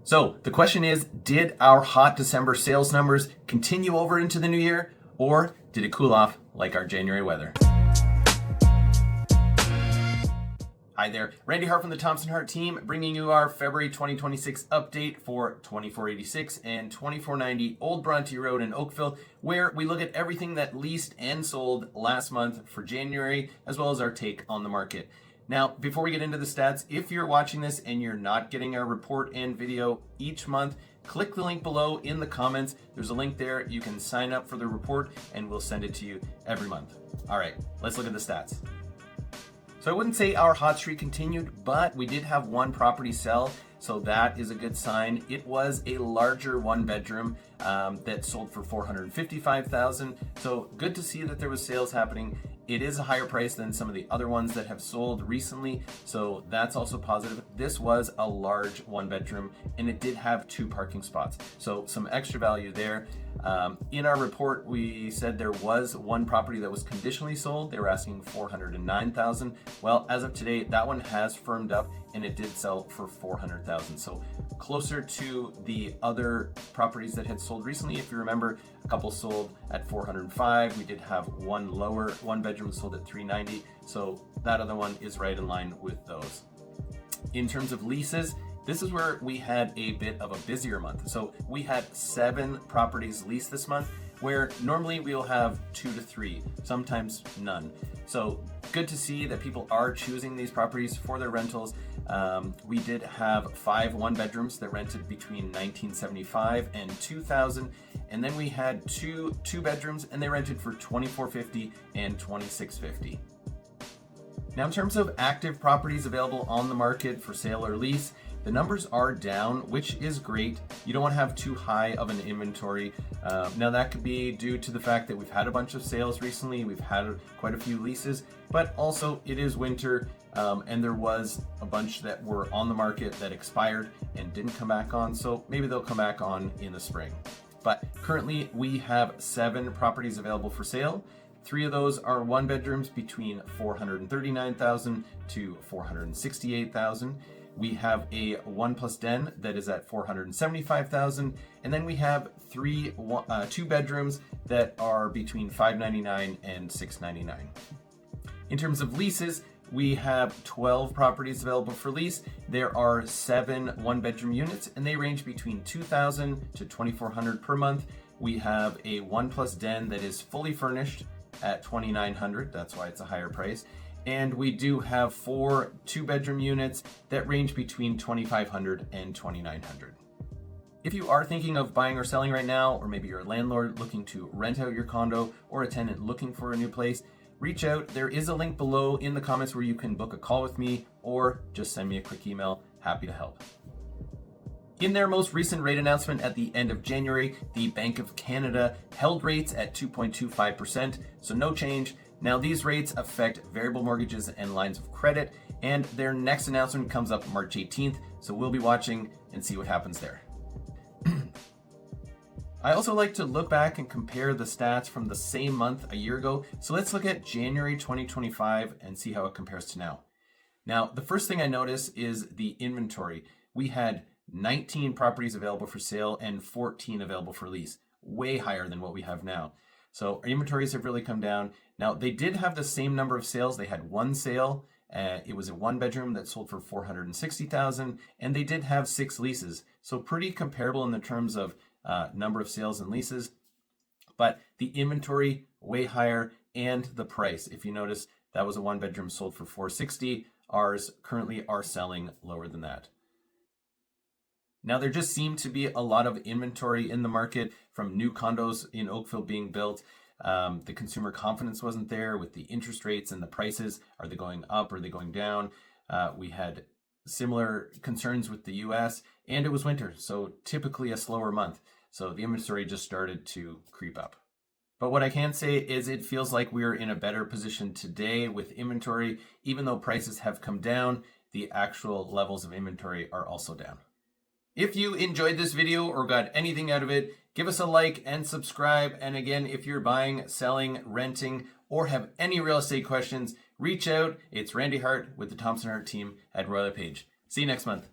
So the question is, did our hot December sales numbers continue over into the new year, or did it cool off like our January weather? Hi there, Randy Hart from the Thompson Hart team, bringing you our February 2026 update for 2486 and 2490 Old Bronte Road in Oakville, where we look at everything that leased and sold last month for January, as well as our take on the market. Now, before we get into the stats, if you're watching this and you're not getting our report and video each month, click the link below in the comments. There's a link there. You can sign up for the report and we'll send it to you every month. All right, let's look at the stats. So I wouldn't say our hot streak continued, but we did have one property sell, so that is a good sign. It was a larger one bedroom that sold for $455,000. So good to see that there was sales happening. It is a higher price than some of the other ones that have sold recently, so that's also positive. This was a large one bedroom and it did have 2 parking spots, so some extra value there. In our report, we said there was one property that was conditionally sold. They were asking $409,000. Well, as of today, that one has firmed up and it did sell for $400,000. So closer to the other properties that had sold recently. If you remember, a couple sold at $405,000. We did have one lower, one bedroom sold at $390,000. So that other one is right in line with those. In terms of leases, this is where we had a bit of a busier month. So we had 7 properties leased this month, where normally we'll have 2 to 3, sometimes none. So good to see that people are choosing these properties for their rentals. We did have 5 one bedrooms that rented between $1,975 and $2,000, and then we had two bedrooms and they rented for $2,450 and $2,650. Now, in terms of active properties available on the market for sale or lease, the numbers are down, which is great. You don't want to have too high of an inventory. Now that could be due to the fact that we've had a bunch of sales recently, we've had quite a few leases, but also it is winter, and there was a bunch that were on the market that expired and didn't come back on, so maybe they'll come back on in the spring. But currently we have 7 properties available for sale. 3 of those are one bedrooms between $439,000 to $468,000. We have a 1+ den that is at $475,000, and then we have 2 bedrooms that are between $599,000 and $699,000. In terms of leases, we have 12 properties available for lease. There are 7 one-bedroom units, and they range between $2,000 to $2,400 per month. We have a 1+ den that is fully furnished at $2,900. That's why it's a higher price. And we do have 4 2-bedroom units that range between $2,500 and $2,900. If you are thinking of buying or selling right now, or maybe you're a landlord looking to rent out your condo, or a tenant looking for a new place, reach out. There is a link below in the comments where you can book a call with me, or just send me a quick email. Happy to help. In their most recent rate announcement at the end of January, the Bank of Canada held rates at 2.25%, so no change. Now, these rates affect variable mortgages and lines of credit, and their next announcement comes up March 18th, so we'll be watching and see what happens there. I also like to look back and compare the stats from the same month a year ago, so let's look at January 2025 and see how it compares to now. Now, the first thing I notice is the inventory. We had 19 properties available for sale and 14 available for lease, way higher than what we have now. So our inventories have really come down. Now, they did have the same number of sales. They had one sale. It was a 1-bedroom that sold for $460,000, and they did have 6 leases. So pretty comparable in the terms of number of sales and leases. But the inventory way higher, and the price. If you notice, that was a 1-bedroom sold for $460,000. Ours currently are selling lower than that. Now, there just seemed to be a lot of inventory in the market from new condos in Oakville being built. The consumer confidence wasn't there with the interest rates and the prices. Are they going up? Are they going down? We had similar concerns with the US, and it was winter, so typically a slower month. So the inventory just started to creep up. But what I can say is it feels like we're in a better position today with inventory. Even though prices have come down, the actual levels of inventory are also down. If you enjoyed this video or got anything out of it, give us a like and subscribe. And again, if you're buying, selling, renting, or have any real estate questions, reach out. It's Randy Hart with the Thompson Hart team at Royal LePage. See you next month.